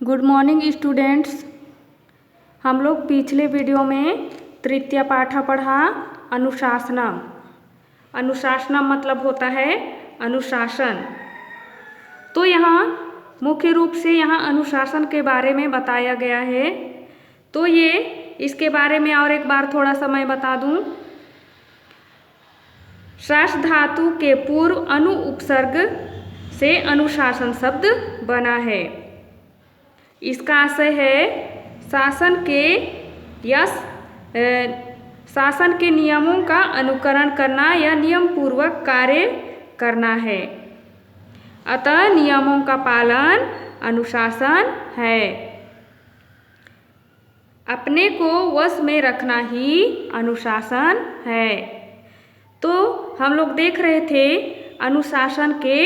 Good morning students. हम लोग पिछले वीडियो में तृतीय पाठ पढ़ा अनुशासनम। अनुशासनम मतलब होता है अनुशासन। तो यहाँ मुख्य रूप से यहाँ अनुशासन के बारे में बताया गया है। तो ये इसके बारे में और एक बार थोड़ा सा मैं बता दूँ। शास धातु के पूर्व अनु उपसर्ग से अनुशासन शब्द बना है। इसका आशय है शासन के नियमों का अनुकरण करना या नियम पूर्वक कार्य करना है। अतः नियमों का पालन अनुशासन है। अपने को वश में रखना ही अनुशासन है। तो हम लोग देख रहे थे अनुशासन के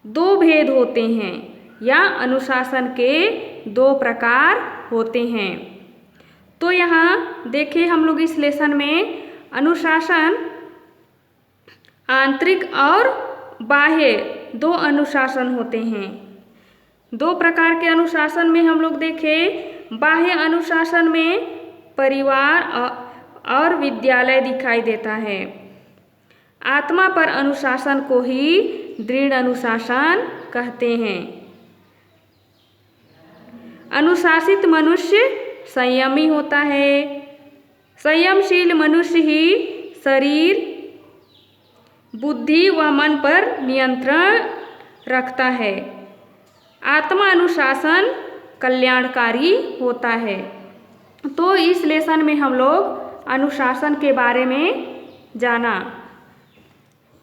दो भेद होते हैं या अनुशासन के दो प्रकार होते हैं। तो यहाँ देखिए हम लोग इस लेसन में अनुशासन आंतरिक और बाह्य दो अनुशासन होते हैं। दो प्रकार के अनुशासन में हम लोग देखें, बाह्य अनुशासन में परिवार और विद्यालय दिखाई देता है। आत्मा पर अनुशासन को ही दृढ़ अनुशासन कहते हैं। अनुशासित मनुष्य संयमी होता है। संयमशील मनुष्य ही शरीर, बुद्धि व मन पर नियंत्रण रखता है। आत्मा अनुशासन कल्याणकारी होता है। तो इस लेसन में हम लोग अनुशासन के बारे में जाना।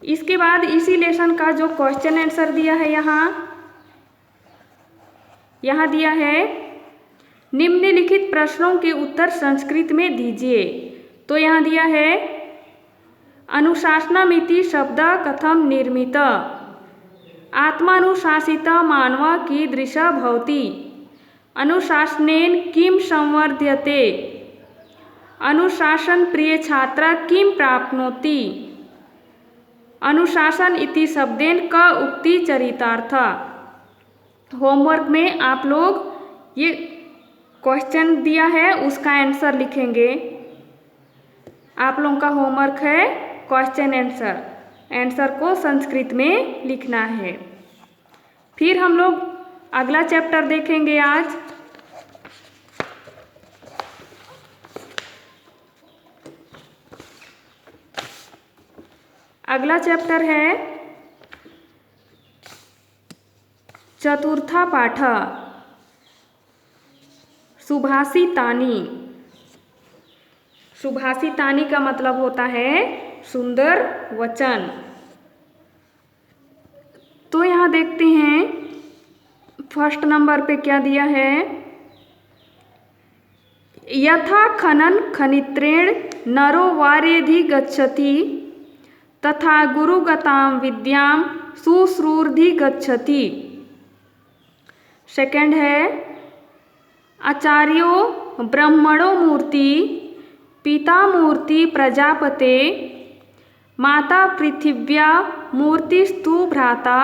इसके बाद इसी लेसन का जो क्वेश्चन आंसर दिया है यहाँ दिया है, निम्नलिखित प्रश्नों के उत्तर संस्कृत में दीजिए। तो यहाँ दिया है अनुशासनमिति शब्द कथम निर्मित, आत्मानुशासित मानव कीदृश भवति, अनुशासनेन किं संवर्ध्यते, अनुशासन प्रिय छात्र किं प्राप्नोति, अनुशासन इति शब्देन क उक्ति चरितार्थ। होमवर्क में आप लोग ये क्वेश्चन दिया है उसका आंसर लिखेंगे। आप लोगों का होमवर्क है क्वेश्चन आंसर को संस्कृत में लिखना है। फिर हम लोग अगला चैप्टर देखेंगे आज। अगला चैप्टर है चतुर्था पाठ सुभाषितानि। सुभाषितानि का मतलब होता है सुंदर वचन। तो यहाँ देखते हैं फर्स्ट नंबर पे क्या दिया है, यथा खनन खनित्रेण नरो वारेधि गच्छति तथा गुरुगतां विद्यां शुश्रूर्धि गच्छति। सेकंड है आचार्यो ब्रह्मणो मूर्ति पिता मूर्ति प्रजापते माता पृथिव्या मूर्तिस्तु भ्राता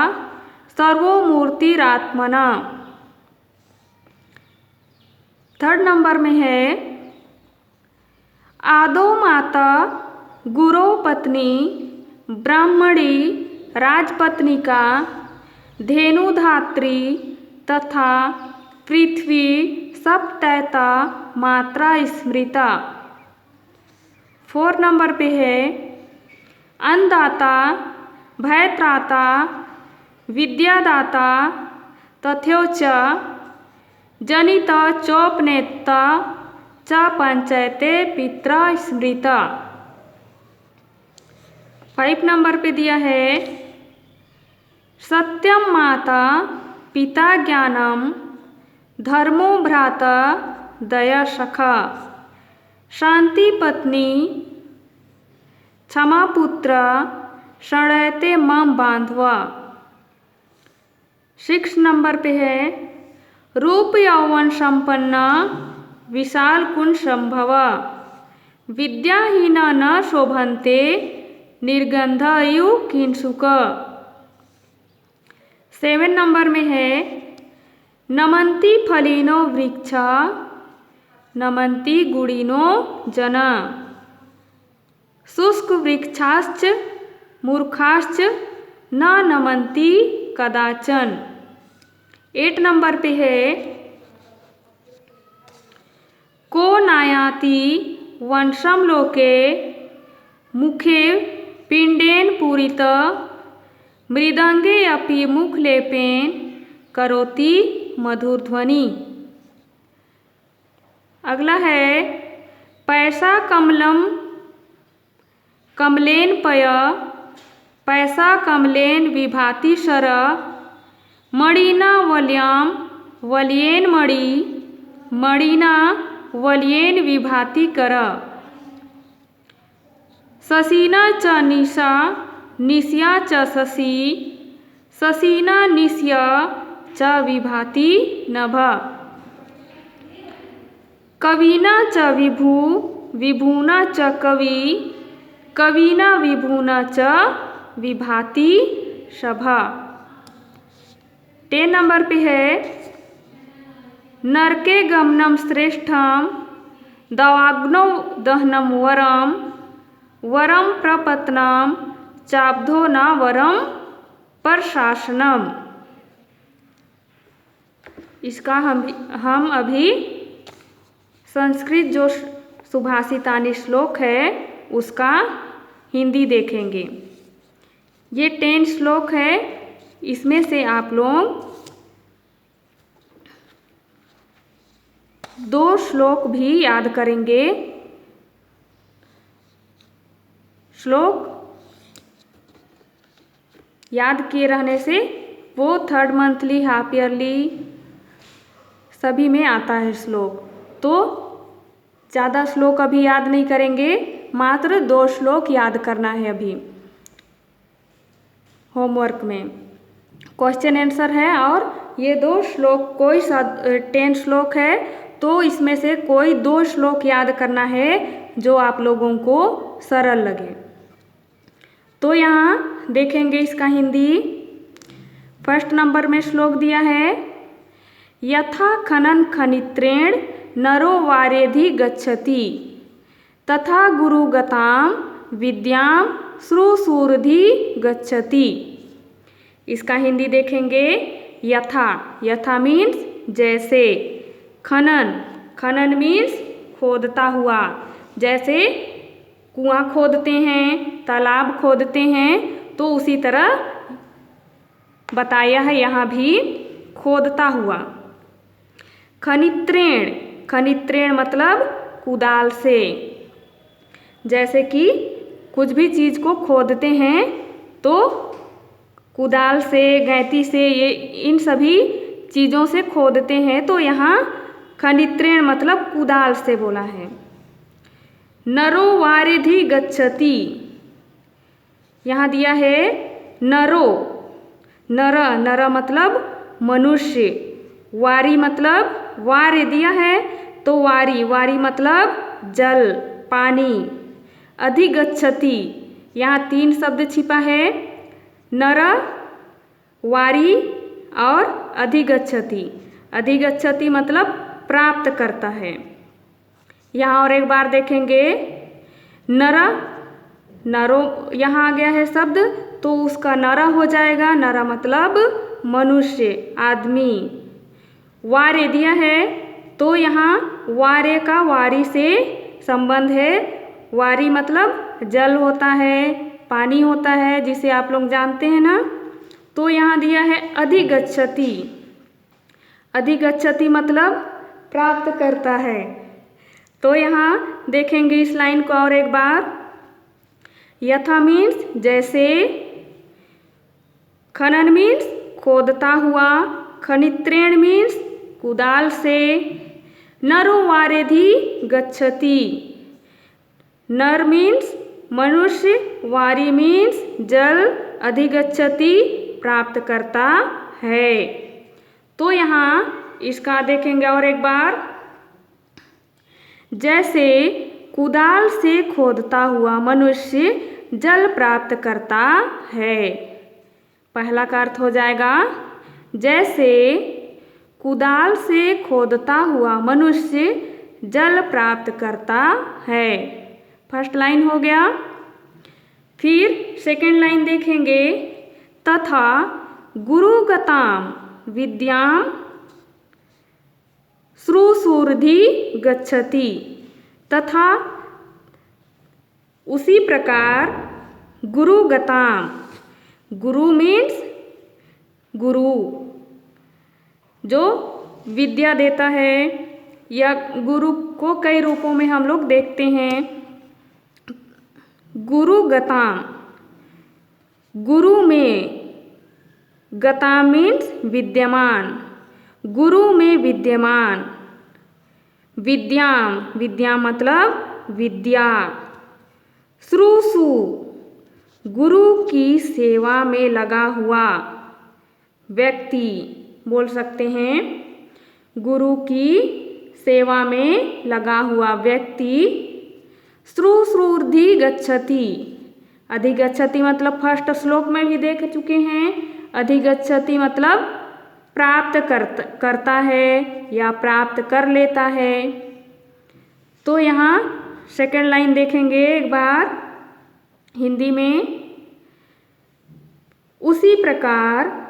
सर्वो मूर्तिरात्मना। थर्ड नंबर में है आदो माता गुरो पत्नी ब्राह्मणी राजपत्निका धेनुधात्री तथा पृथ्वी सप्तैता मात्रा स्मृता। फोर्थ नंबर पे है अन्नदाता भयत्राता विद्यादाता तथैवच जनित चोपनेता च पंचायते पित्रा स्मृता। 5 नंबर पे दिया है सत्यम माता पिता ज्ञानम धर्मो भ्राता दया सखा शांति पत्नी क्षमा पुत्र शरणयते मम बांधवा। 6 नंबर पे है रूप यौवन संपन्न विशाल कुंज संभव विद्याहीन न शोभन्ते निर्गंधयु किंसुक। 7 नंबर में है नमन्ति फलिनो वृक्षा नमन्ति गुणिनो जना शुष्क वृक्षाश्च मूर्खाश्च न नमन्ति कदाचन। 8 नंबर पे है को नायाति वंशम लोके मुखे पिंडेन पूरित मृदंगे अपि मुखलेपेन करोति मधुरध्वनि। अगला है पैसा कमलम कमलेन पय पैसा कमलेन विभाति शर मणिना वल्याम वल्येन मणि मणिना वल्येन विभाति कर। शशिना च निशा निश्या च शशि शशिना निश्य च विभाति नभ। कविना च विभु विभुना च कवि कविना विभुना च विभाति सभा। 10 नंबर पे है नरके गमनम श्रेष्ठम दवाग्नौ दहनम वरम वरम प्रपत्नम चाब्धो न वरम प्रशासनम। इसका हम अभी संस्कृत जो सुभाषितानि श्लोक है उसका हिंदी देखेंगे। ये 10 श्लोक है, इसमें से आप लोग 2 श्लोक भी याद करेंगे। श्लोक याद किए रहने से वो 3rd मंथली हाफ ईयरली सभी में आता है श्लोक। तो ज़्यादा श्लोक अभी याद नहीं करेंगे, मात्र 2 श्लोक याद करना है अभी होमवर्क में। क्वेश्चन आंसर है और ये 2 श्लोक कोई 10 श्लोक है तो इसमें से कोई 2 श्लोक याद करना है जो आप लोगों को सरल लगे। तो यहाँ देखेंगे इसका हिंदी। 1st नंबर में श्लोक दिया है यथा खनन खनित्रेण नरो वारेधि गच्छति तथा गुरुगताम विद्याम श्रुसूर्धि गच्छति। इसका हिंदी देखेंगे यथा यथा मीन्स जैसे, खनन खनन मीन्स खोदता हुआ, जैसे कुआं खोदते हैं तालाब खोदते हैं तो उसी तरह बताया है यहाँ भी खोदता हुआ। खनित्रेण खनित्रेण मतलब कुदाल से, जैसे कि कुछ भी चीज़ को खोदते हैं तो कुदाल से गैंती से ये इन सभी चीज़ों से खोदते हैं, तो यहाँ खनित्रेण मतलब कुदाल से बोला है। नरो वारिधि गच्छति, यहाँ दिया है नरो, नर नर मतलब मनुष्य, वारी मतलब वार्य दिया है तो वारी वारी मतलब जल पानी। अधिगच्छति, यहाँ 3 शब्द छिपा है, नर वारी और अधिगच्छति। अधिगच्छति मतलब प्राप्त करता है। यहाँ और एक बार देखेंगे नर नरो, यहाँ आ गया है शब्द तो उसका नर हो जाएगा, नर मतलब मनुष्य आदमी। वार्य दिया है तो यहाँ वार्य का वारी से संबंध है। वारी मतलब जल होता है, पानी होता है जिसे आप लोग जानते हैं ना। तो यहाँ दिया है अधिगच्छति, अधिगच्छति मतलब प्राप्त करता है। तो यहाँ देखेंगे इस लाइन को और एक बार। यथा मीन्स जैसे, खनन मीन्स खोदता हुआ, खनित्रेण मीन्स कुदाल से, नरो वारेधि गच्छति, नर मीन्स मनुष्य, वारी मीन्स जल, अधिगच्छति प्राप्त करता है। तो यहाँ इसका देखेंगे और एक बार। जैसे कुदाल से खोदता हुआ मनुष्य जल प्राप्त करता है। पहला का अर्थ हो जाएगा जैसे कुदाल से खोदता हुआ मनुष्य जल प्राप्त करता है। फर्स्ट लाइन हो गया। फिर सेकंड लाइन देखेंगे, तथा गुरुगताम विद्याम श्रुशूर्धि गच्छति। तथा उसी प्रकार गुरुगताम, गुरु मीन्स गुरु जो विद्या देता है, या गुरु को कई रूपों में हम लोग देखते हैं। गुरुगताम, गुरु में, गता मीन्स विद्यमान, गुरु में विद्यमान। विद्याम, विद्या मतलब विद्या। श्रुशु, गुरु की सेवा में लगा हुआ व्यक्ति बोल सकते हैं। गुरु की सेवा में लगा हुआ व्यक्ति। श्रुशूर्धि गच्छति, अधिगच्छति मतलब फर्स्ट श्लोक में भी देख चुके हैं। अधिगच्छति मतलब प्राप्त करता है या प्राप्त कर लेता है। तो यहाँ सेकंड लाइन देखेंगे एक बार हिंदी में। उसी प्रकार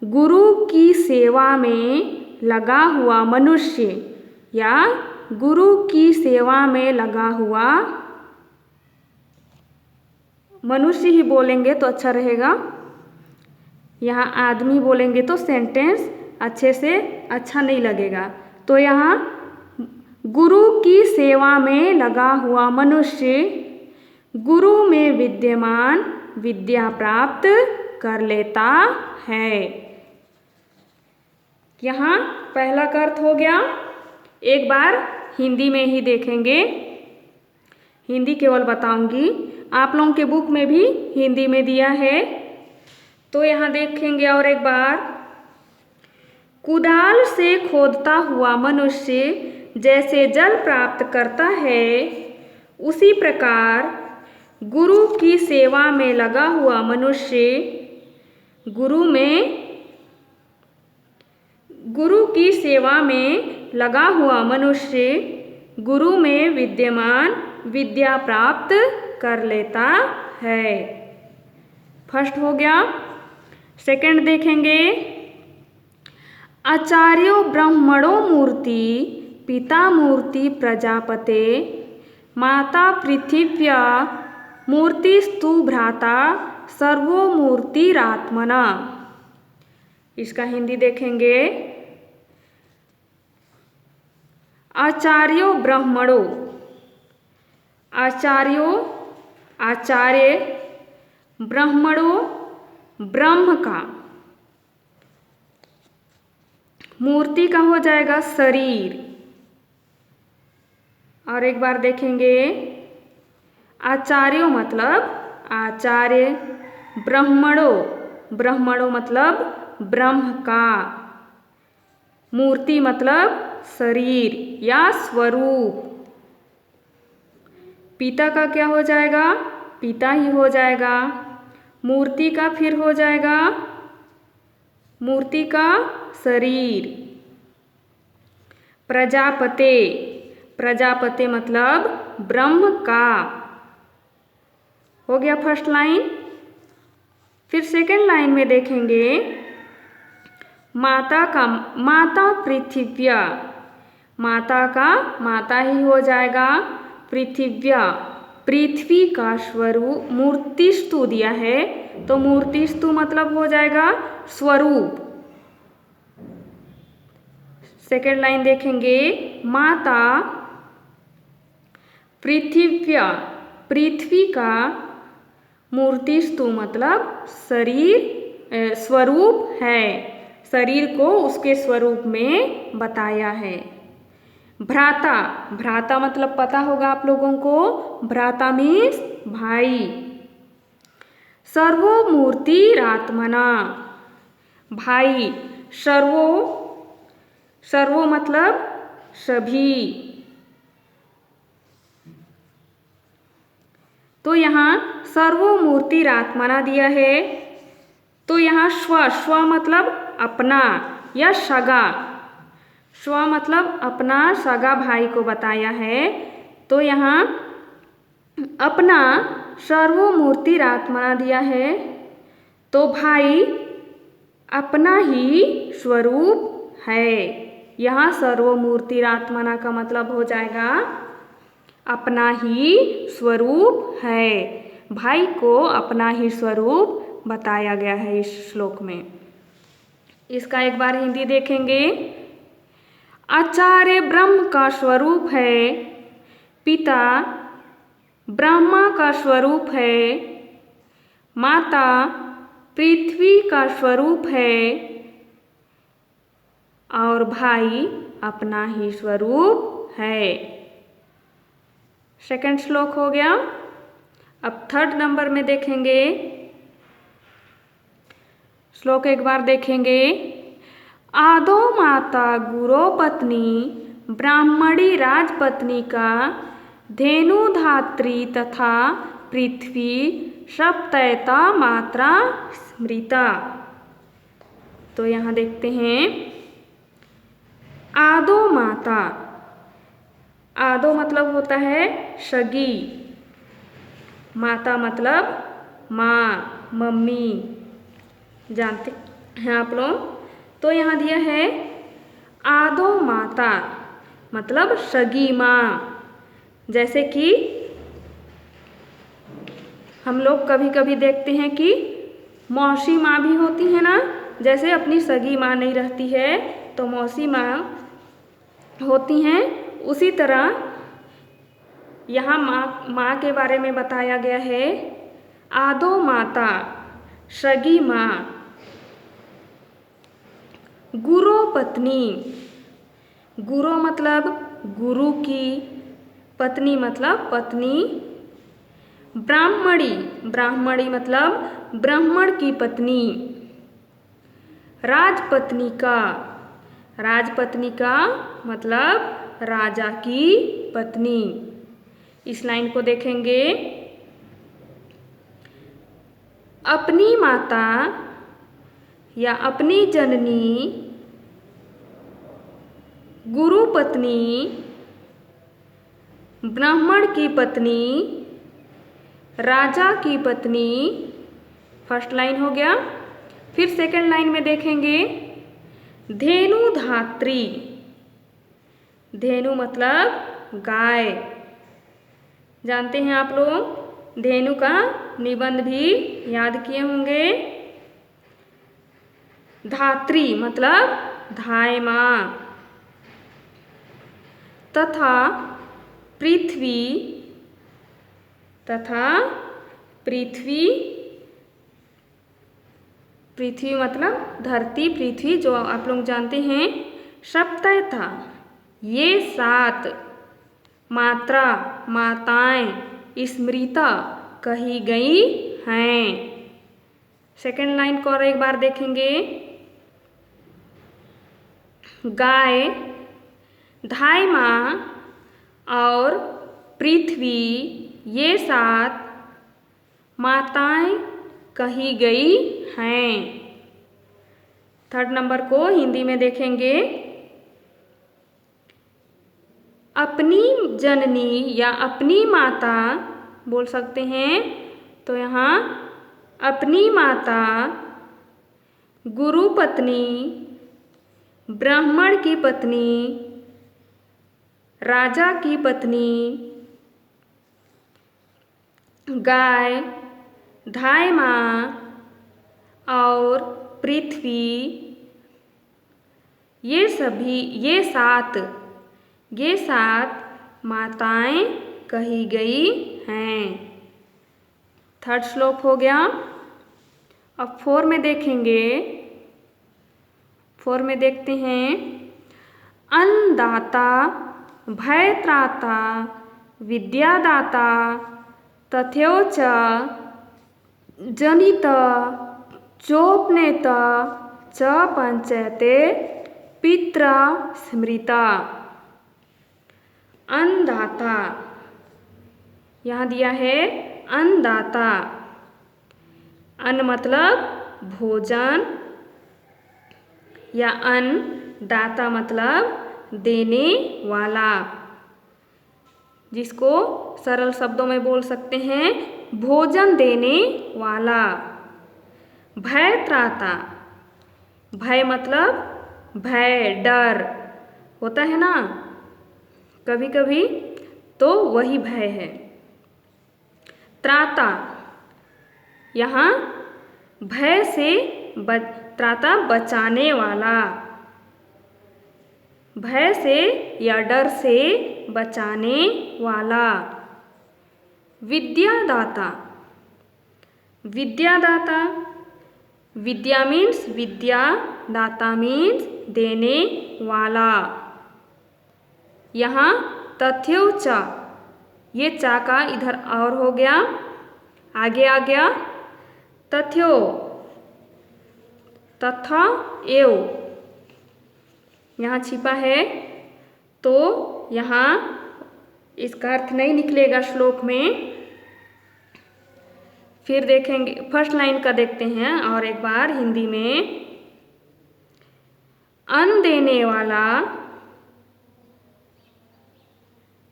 गुरु की सेवा में लगा हुआ मनुष्य, या गुरु की सेवा में लगा हुआ मनुष्य ही बोलेंगे तो अच्छा रहेगा। यहाँ आदमी बोलेंगे तो सेंटेंस अच्छे से अच्छा नहीं लगेगा। तो यहाँ गुरु की सेवा में लगा हुआ मनुष्य गुरु में विद्यमान विद्या प्राप्त कर लेता है। यहाँ पहला का अर्थ हो गया। एक बार हिंदी में ही देखेंगे, हिंदी केवल बताऊंगी, आप लोगों के बुक में भी हिंदी में दिया है। तो यहाँ देखेंगे और एक बार, कुदाल से खोदता हुआ मनुष्य जैसे जल प्राप्त करता है, उसी प्रकार गुरु की सेवा में लगा हुआ मनुष्य गुरु की सेवा में लगा हुआ मनुष्य गुरु में विद्यमान विद्या प्राप्त कर लेता है। फर्स्ट हो गया। सेकंड देखेंगे, आचार्यो ब्रह्मणो मूर्ति पिता मूर्ति प्रजापते माता पृथिव्या मूर्तिस्तु भ्राता सर्वो मूर्तिरात्मना। इसका हिंदी देखेंगे, आचार्यो ब्रह्मणो, आचार्य ब्रह्मणो ब्रह्म का, मूर्ति का हो जाएगा शरीर। और एक बार देखेंगे, आचार्यो मतलब आचार्य, ब्रह्मणो मतलब ब्रह्म का, मूर्ति मतलब शरीर या स्वरूप। पिता का क्या हो जाएगा, पिता ही हो जाएगा। मूर्ति का फिर हो जाएगा मूर्ति का शरीर। प्रजापते मतलब ब्रह्म का। हो गया फर्स्ट लाइन। फिर सेकंड लाइन में देखेंगे, माता पृथिव्या, माता का माता ही हो जाएगा। पृथिव्या, पृथ्वी का स्वरूप, मूर्तिस्तु दिया है तो मूर्तिस्तु मतलब हो जाएगा स्वरूप। सेकंड लाइन देखेंगे, माता पृथिव्या, पृथ्वी का मूर्तिस्तु मतलब शरीर, स्वरूप है, शरीर को उसके स्वरूप में बताया है। भ्राता मतलब पता होगा आप लोगों को, भ्राता मीन्स भाई। सर्वो मूर्तिरात्मना, भाई, सर्वो मतलब सभी। तो यहाँ सर्वो मूर्तिरात्मना दिया है। तो यहाँ स्व मतलब अपना या सगा, स्व मतलब अपना सगा भाई को बताया है। तो यहाँ अपना सर्वमूर्तिरात्मना दिया है, तो भाई अपना ही स्वरूप है। यहाँ सर्वमूर्तिरात्मना का मतलब हो जाएगा अपना ही स्वरूप है। भाई को अपना ही स्वरूप बताया गया है इस श्लोक में। इसका एक बार हिंदी देखेंगे। आचार्य ब्रह्म का स्वरूप है, पिता ब्रह्मा का स्वरूप है, माता पृथ्वी का स्वरूप है और भाई अपना ही स्वरूप है। सेकंड श्लोक हो गया। अब थर्ड नंबर में देखेंगे। श्लोक एक बार देखेंगे। आदो माता गुरो पत्नी ब्राह्मणी राजपत्नी का धेनु धात्री तथा पृथ्वी सप्तैता मात्रा स्मृता। तो यहाँ देखते हैं आदो माता। आदो मतलब होता है सगी, माता मतलब माँ, मम्मी, जानते हैं आप लोग। तो यहाँ दिया है आदो माता मतलब सगी माँ। जैसे कि हम लोग कभी कभी देखते हैं कि मौसी माँ भी होती है ना, जैसे अपनी सगी माँ नहीं रहती है तो मौसी माँ होती हैं, उसी तरह यहाँ माँ के बारे में बताया गया है। आदो माता सगी माँ। गुरो पत्नी, गुरो मतलब गुरु की, पत्नी मतलब पत्नी, ब्राह्मणी, ब्राह्मणी मतलब ब्राह्मण की पत्नी, राजपत्नी का, राजपत्नी का मतलब राजा की पत्नी। इस लाइन को देखेंगे। अपनी माता या अपनी जननी, गुरु पत्नी, ब्राह्मण की पत्नी, राजा की पत्नी। फर्स्ट लाइन हो गया। फिर सेकंड लाइन में देखेंगे धेनु धात्री। धेनु मतलब गाय, जानते हैं आप लोग। धेनु का निबंध भी याद किए होंगे। धात्री मतलब धाय माँ। तथा पृथ्वी, तथा पृथ्वी, पृथ्वी मतलब धरती, पृथ्वी जो आप लोग जानते हैं। सप्तैता ये 7 मात्रा, माताएं स्मृता कही गई हैं। सेकंड लाइन को और एक बार देखेंगे। गाय, धाय माँ और पृथ्वी ये 7 माताएं कही गई हैं। थर्ड नंबर को हिंदी में देखेंगे। अपनी जननी या अपनी माता बोल सकते हैं। तो यहाँ अपनी माता, गुरु पत्नी, ब्राह्मण की पत्नी, राजा की पत्नी, गाय, धाय माँ और पृथ्वी ये सभी ये 7 माताएं कही गई हैं। थर्ड श्लोक हो गया। अब 4 में देखेंगे। 4 में देखते हैं अन्नदाता, भयत्राता, विद्यादाता, तथैवच जनित चोपनेत च पंचयते पित्रा स्मृता। अन्नदाता, यहाँ दिया है अन्नदाता। अन्न मतलब भोजन या अन्न, दाता मतलब देने वाला, जिसको सरल शब्दों में बोल सकते हैं भोजन देने वाला। भय त्राता, भय मतलब भय डर होता है ना कभी कभी, तो वही भय है। त्राता, यहाँ भय से त्राता बचाने वाला, भय से या डर से बचाने वाला। विद्यादाता, विद्यादाता, विद्या मीन्स विद्या, दाता मीन्स देने वाला। यहाँ तथ्यो च, ये चा का इधर और हो गया, आगे आ गया तथ्यो, तथा एव यहाँ छिपा है, तो यहाँ इसका अर्थ नहीं निकलेगा श्लोक में। फिर देखेंगे, फर्स्ट लाइन का देखते हैं और एक बार हिंदी में। अन्न देने वाला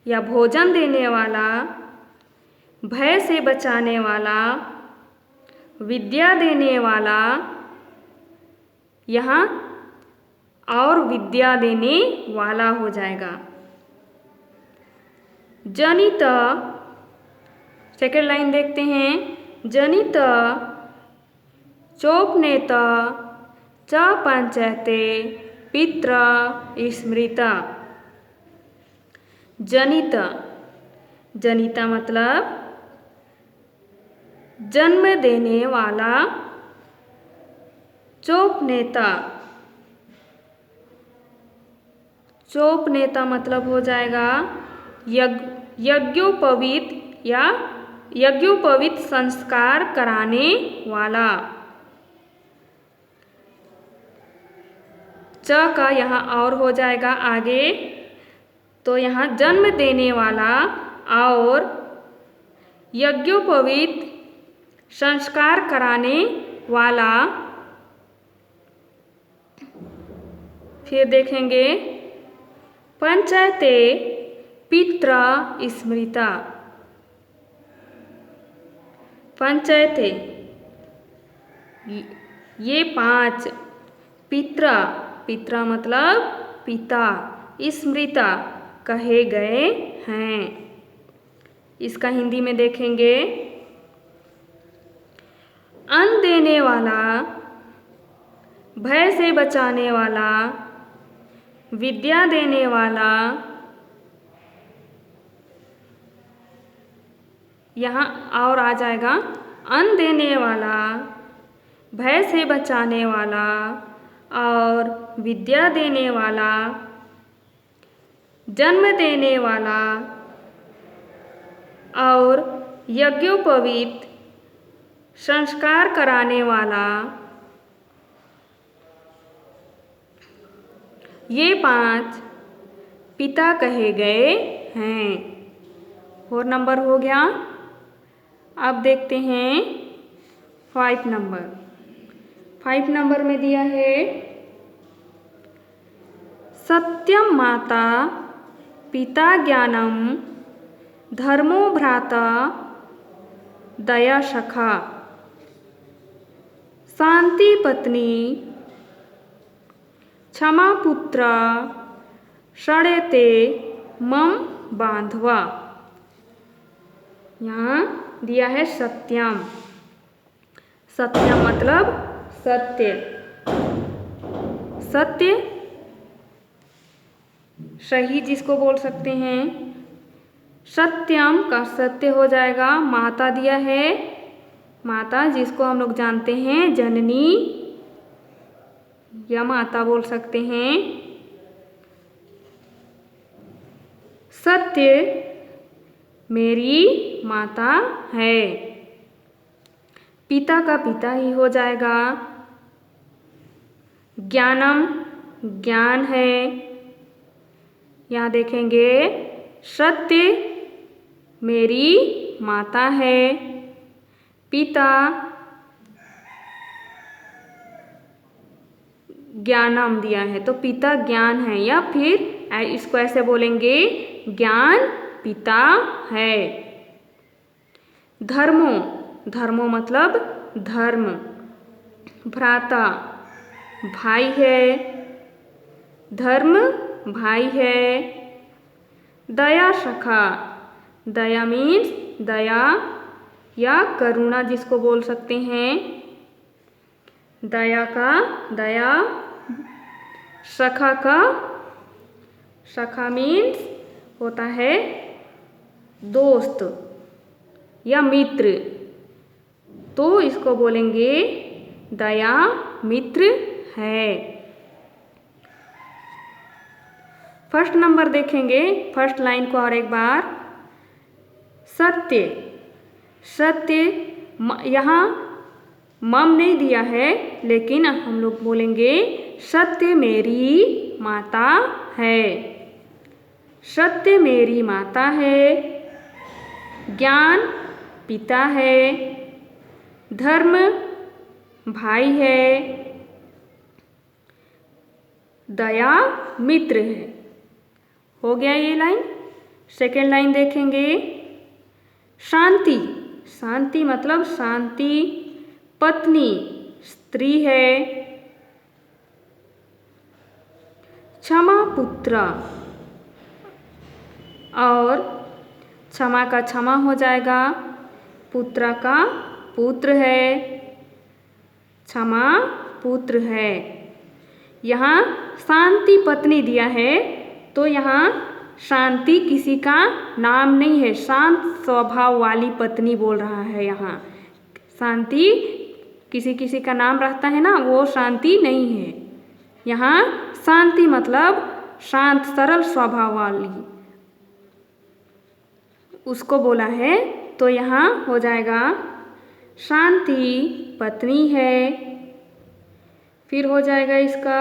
या भोजन देने वाला, भय से बचाने वाला, विद्या देने वाला, यहाँ और विद्या देने वाला हो जाएगा। जनित, सेकेंड लाइन देखते हैं। जनित चोपनेत च पंचयते पित्र स्मृता। जनित, जनिता मतलब जन्म देने वाला। चोपनेता, चोपनेता मतलब हो जाएगा यज्ञोपवीत या यज्ञोपवीत संस्कार कराने वाला। च का यहाँ और हो जाएगा आगे, तो यहाँ जन्म देने वाला और यज्ञोपवीत संस्कार कराने वाला। फिर देखेंगे पंचयते पित्र स्मृता। पंचयते ये 5 पित्र, पित्र मतलब पिता, स्मृता कहे गए हैं। इसका हिंदी में देखेंगे। अन्न देने वाला, भय से बचाने वाला, विद्या देने वाला, यहाँ और आ जाएगा अन्न देने वाला, भय से बचाने वाला और विद्या देने वाला, जन्म देने वाला और यज्ञोपवीत संस्कार कराने वाला। ये 5 पिता कहे गए हैं। 4 नंबर हो गया। अब देखते हैं 5 नंबर। 5 नंबर में दिया है सत्यम माता पिता ज्ञानम धर्मो भ्राता दया सखा शांति पत्नी क्षमा पुत्र षडेते मम बांधवा। यहाँ दिया है सत्यम। सत्यम मतलब सत्य, सत्य सही जिसको बोल सकते हैं। सत्यम का सत्य हो जाएगा। माता दिया है, माता जिसको हम लोग जानते हैं जननी या माता बोल सकते हैं। सत्य मेरी माता है। पिता का पिता ही हो जाएगा। ज्ञानम ज्ञान है। यहाँ देखेंगे सत्य मेरी माता है। पिता ज्ञानम दिया है तो पिता ज्ञान है, या फिर इसको ऐसे बोलेंगे, ज्ञान पिता है। धर्मो, धर्मो मतलब धर्म। भ्राता भाई है, धर्म भाई है। दया सखा, दया मीन्स दया या करुणा जिसको बोल सकते हैं। दया का दया, सखा का, सखा मीन्स होता है दोस्त या मित्र, तो इसको बोलेंगे दया मित्र है। फर्स्ट नंबर देखेंगे, फर्स्ट लाइन को और एक बार। सत्य, सत्य यहाँ मम नहीं दिया है, लेकिन हम लोग बोलेंगे सत्य मेरी माता है। सत्य मेरी माता है। ज्ञान पिता है। धर्म भाई है। दया मित्र है। हो गया ये लाइन। सेकेंड लाइन देखेंगे। शांति, शांति मतलब शांति पत्नी स्त्री है। क्षमा पुत्र, और क्षमा का क्षमा हो जाएगा, पुत्र का पुत्र है। क्षमा पुत्र है। यहाँ शांति पत्नी दिया है, तो यहाँ शांति किसी का नाम नहीं है, शांत स्वभाव वाली पत्नी बोल रहा है। यहाँ शांति किसी किसी का नाम रहता है ना, वो शांति नहीं है। यहाँ शांति मतलब शांत सरल स्वभाव वाली, उसको बोला है, तो यहाँ हो जाएगा शांति पत्नी है। फिर हो जाएगा इसका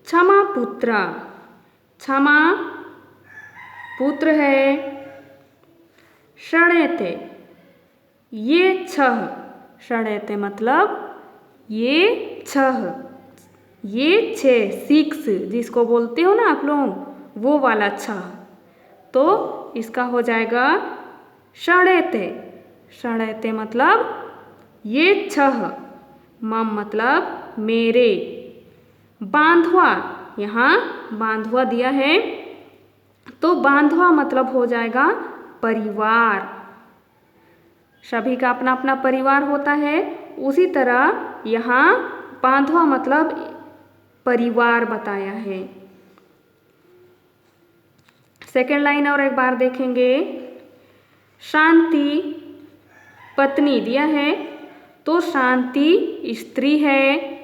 क्षमा पुत्र, क्षमा पुत्र है। षण्यते, ये छह, षण्यते मतलब ये छह, ये 6 जिसको बोलते हो ना आप लोग, वो वाला छह, तो इसका हो जाएगा षण्यते। षण्यते मतलब ये छह। मम मतलब मेरे। बांधवा, यहाँ बांधवा दिया है, तो बांधवा मतलब हो जाएगा परिवार। सभी का अपना अपना परिवार होता है, उसी तरह यहाँ बांधवा मतलब परिवार बताया है। सेकेंड लाइन और एक बार देखेंगे। शांति पत्नी दिया है, तो शांति स्त्री है।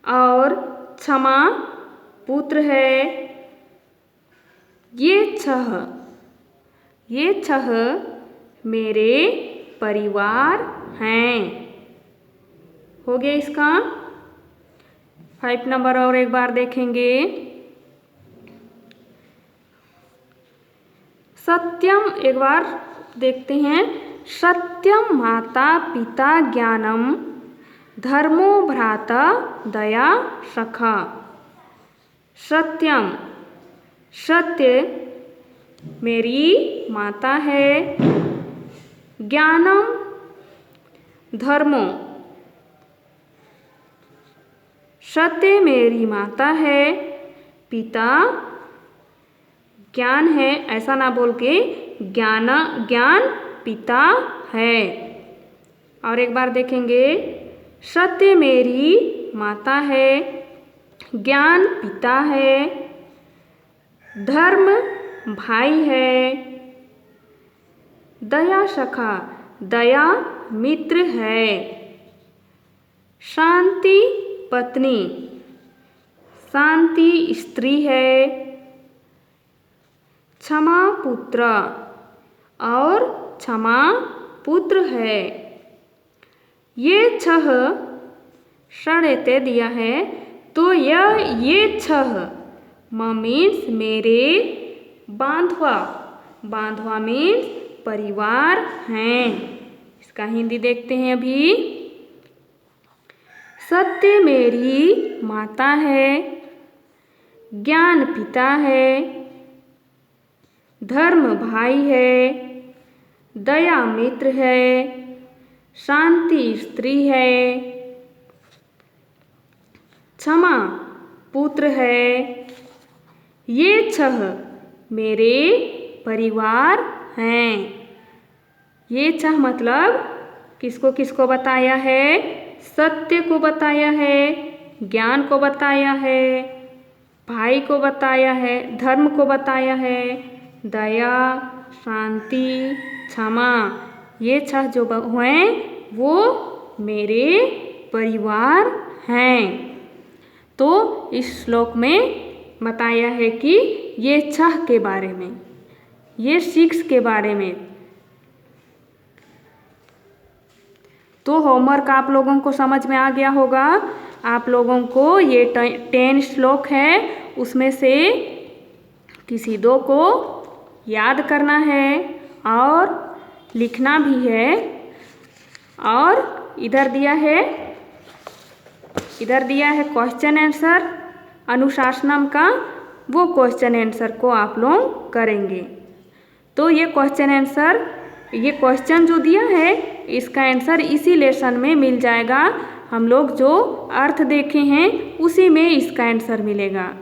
और क्षमा पुत्र है। ये छह मेरे परिवार हैं। हो गया इसका। 5 नंबर और एक बार देखेंगे। सत्यम एक बार देखते हैं। सत्यम माता पिता ज्ञानम, धर्मो भ्राता दया सखा। सत्यम, सत्य मेरी माता है। ज्ञानम धर्मो, सत्य मेरी माता है। पिता ज्ञान है, ऐसा ना बोल के ज्ञान पिता है। और एक बार देखेंगे। सत्य मेरी माता है। ज्ञान पिता है। धर्म भाई है। दया सखा, दया मित्र है। शांति पत्नी, शांति स्त्री है। क्षमा पुत्र, और क्षमा पुत्र है। ये छह षण्यते दिया है, तो ये छह मीन्स मेरे बांधवा, बांधवा मीन्स परिवार हैं। इसका हिंदी देखते हैं अभी। सत्य मेरी माता है, ज्ञान पिता है, धर्म भाई है, दया मित्र है, शांति स्त्री है, क्षमा पुत्र है। ये 6 मेरे परिवार हैं। ये 6 मतलब किसको किसको बताया है? सत्य को बताया है, ज्ञान को बताया है, भाई को बताया है, धर्म को बताया है, दया, शांति, क्षमा। ये 6 जो हैं वो मेरे परिवार हैं। तो इस श्लोक में बताया है कि ये 6 के बारे में, ये 6 के बारे में। तो होमवर्क आप लोगों को समझ में आ गया होगा। आप लोगों को ये 10 श्लोक है, उसमें से किसी 2 को याद करना है और लिखना भी है। और इधर दिया है क्वेश्चन आंसर अनुशासनम का, वो क्वेश्चन आंसर को आप लोग करेंगे। तो ये क्वेश्चन जो दिया है इसका आंसर इसी लेसन में मिल जाएगा। हम लोग जो अर्थ देखे हैं उसी में इसका आंसर मिलेगा।